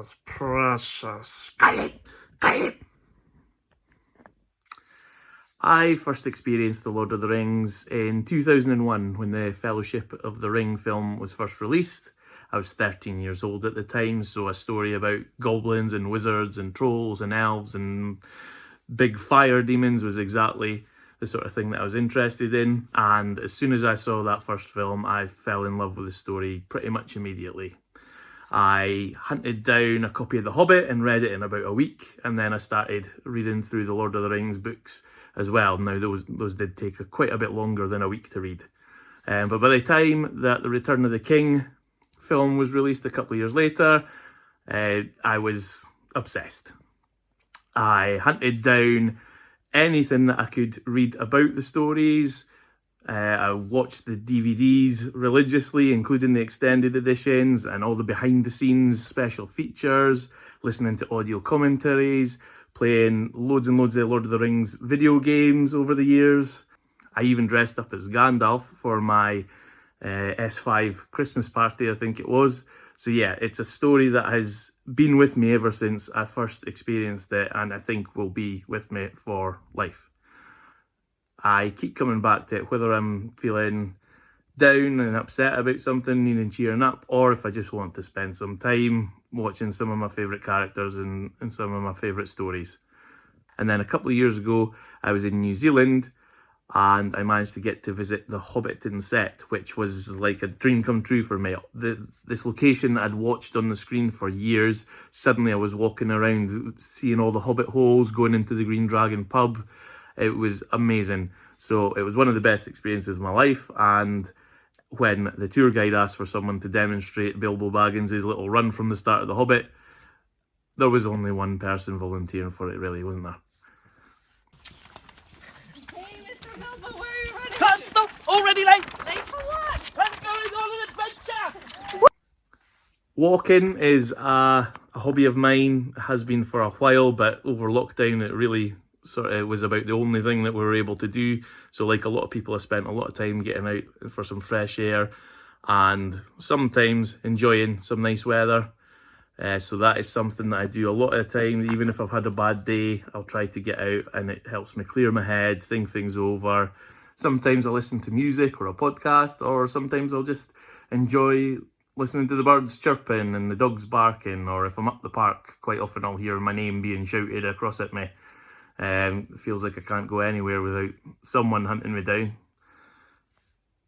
was precious. Caleb! I first experienced The Lord of the Rings in 2001 when the Fellowship of the Ring film was first released. I was 13 years old at the time, so a story about goblins and wizards and trolls and elves and big fire demons was exactly the sort of thing that I was interested in. And as soon as I saw that first film, I fell in love with the story pretty much immediately. I hunted down a copy of The Hobbit and read it in about a week, and then I started reading through the Lord of the Rings books as well. Now, those did take quite a bit longer than a week to read. But by the time that The Return of the King film was released a couple of years later, I was obsessed. I hunted down anything that I could read about the stories. I watched the DVDs religiously, including the extended editions and all the behind-the-scenes special features, listening to audio commentaries, playing loads and loads of Lord of the Rings video games over the years. I even dressed up as Gandalf for my S5 Christmas party, I think it was. So yeah, it's a story that has been with me ever since I first experienced it, and I think will be with me for life. I keep coming back to it, whether I'm feeling down and upset about something, needing cheering up, or if I just want to spend some time watching some of my favourite characters and some of my favourite stories. And then a couple of years ago, I was in New Zealand, and I managed to get to visit the Hobbiton set, which was like a dream come true for me. This location that I'd watched on the screen for years, suddenly I was walking around, seeing all the Hobbit holes, going into the Green Dragon pub. It was amazing. So it was one of the best experiences of my life. And when the tour guide asked for someone to demonstrate Bilbo Baggins' little run from the start of The Hobbit, there was only one person volunteering for it, really, wasn't there? Hey, Mr. Bilbo, where are you running? Can't stop! Already late! Late for what? I'm going on an adventure! Walking is a hobby of mine. It has been for a while, but over lockdown it really sort of was about the only thing that we were able to do. So like a lot of people, I spent a lot of time getting out for some fresh air and sometimes enjoying some nice weather. So that is something that I do a lot of the time. Even if I've had a bad day, I'll try to get out, and it helps me clear my head, think things over. Sometimes I listen to music or a podcast, or sometimes I'll just enjoy listening to the birds chirping and the dogs barking, or if I'm up the park, quite often I'll hear my name being shouted across at me. It feels like I can't go anywhere without someone hunting me down.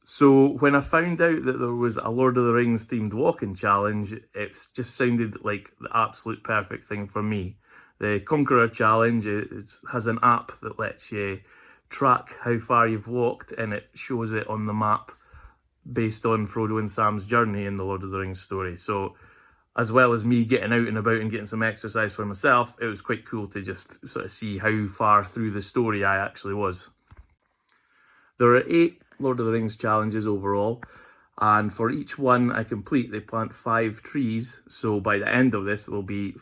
So when I found out that there was a Lord of the Rings themed walking challenge, it just sounded like the absolute perfect thing for me. The Conqueror challenge has an app that lets you track how far you've walked, and it shows it on the map based on Frodo and Sam's journey in the Lord of the Rings story. So as well as me getting out and about and getting some exercise for myself, it was quite cool to just sort of see how far through the story I actually was. There are 8 Lord of the Rings challenges overall, and for each one I complete, they plant 5 trees. So by the end of this, there'll be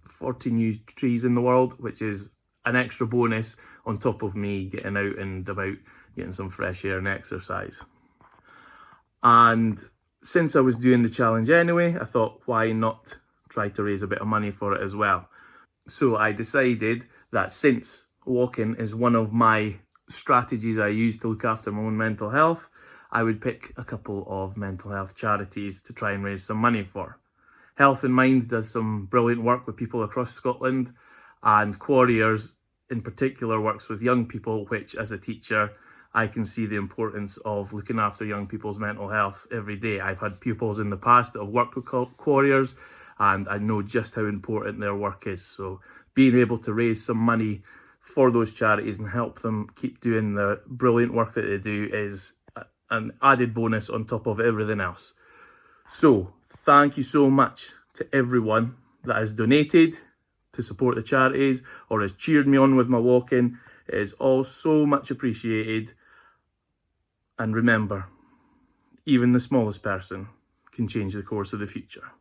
40 new trees in the world, which is an extra bonus on top of me getting out and about, getting some fresh air and exercise. And since I was doing the challenge anyway, I thought, why not try to raise a bit of money for it as well? So I decided that since walking is one of my strategies I use to look after my own mental health, I would pick a couple of mental health charities to try and raise some money for. Health in Mind does some brilliant work with people across Scotland, and Quarriers in particular works with young people, which as a teacher, I can see the importance of looking after young people's mental health every day. I've had pupils in the past that have worked with Quarriers, and I know just how important their work is. So being able to raise some money for those charities and help them keep doing the brilliant work that they do is an added bonus on top of everything else. So thank you so much to everyone that has donated to support the charities or has cheered me on with my walking. It is all so much appreciated. And remember, even the smallest person can change the course of the future.